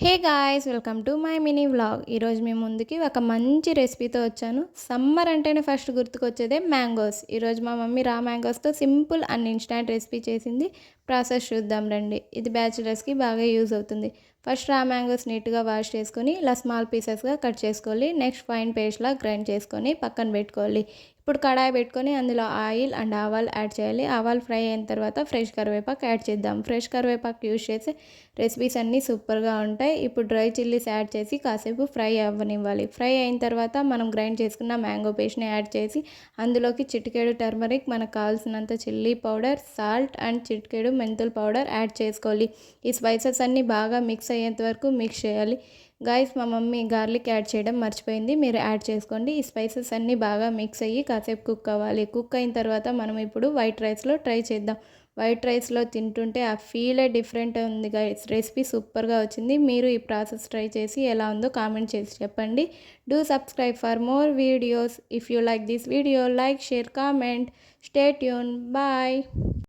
Hey guys welcome to my mini vlog. ఈరోజు మీ ముందుకి ఒక మంచి రెసిపీతో వచ్చాను. సమ్మర్ అంటేనే ఫస్ట్ గుర్తుకొచ్చేదే మ్యాంగోస్. ఈరోజు మా మమ్మీ రా మ్యాంగోస్తో సింపుల్ అండ్ ఇన్స్టాంట్ రెసిపీ చేసింది. ప్రాసెస్ చూద్దాం రండి. ఇది బ్యాచిలర్స్కి బాగా యూజ్ అవుతుంది. ఫస్ట్ రా మ్యాంగోస్ నీట్గా వాష్ చేసుకొని ఇలా స్మాల్ పీసెస్గా కట్ చేసుకోవాలి. నెక్స్ట్ ఫైన్ పేస్ట్లా గ్రైండ్ చేసుకొని పక్కన పెట్టుకోవాలి. ఇప్పుడు కడాయి పెట్టుకొని అందులో ఆయిల్ అండ్ ఆవాలు యాడ్ చేయాలి. ఆవాలు ఫ్రై అయిన తర్వాత ఫ్రెష్ కరివేపాకు యాడ్ చేద్దాం. ఫ్రెష్ కరివేపాకు యూజ్ చేసి రెసిపీస్ అన్నీ సూపర్గా ఉంటాయి. ఇప్పుడు డ్రై చిల్లీస్ యాడ్ చేసి కాసేపు ఫ్రై అవ్వనివ్వాలి. ఫ్రై అయిన తర్వాత మనం గ్రైండ్ చేసుకున్న మ్యాంగో పేస్ట్ని యాడ్ చేసి అందులోకి చిటికెడు టర్మరిక్, మనకు కావాల్సినంత చిల్లీ పౌడర్, సాల్ట్ అండ్ చిటికెడు మెంతుల్ పౌడర్ యాడ్ చేసుకోవాలి. ఈ స్పైసెస్ అన్నీ బాగా మిక్స్ అయ్యేంత వరకు మిక్స్ చేయాలి. గాయస్, మా మమ్మీ గార్లిక్ యాడ్ చేయడం మర్చిపోయింది, మీరు యాడ్ చేసుకోండి. ఈ స్పైసెస్ అన్నీ బాగా మిక్స్ అయ్యి కాసేపు కుక్ అవ్వాలి. కుక్ అయిన తర్వాత మనం ఇప్పుడు వైట్ రైస్లో ట్రై చేద్దాం. వైట్ రైస్లో తింటుంటే ఆ ఫీలే డిఫరెంట్ ఉంది గైస్. రెసిపీ సూపర్గా వచ్చింది. మీరు ఈ ప్రాసెస్ ట్రై చేసి ఎలా ఉందో కామెంట్ చేసి చెప్పండి. Do subscribe for more videos. If you like this video, like, share, comment. Stay tune. Bye.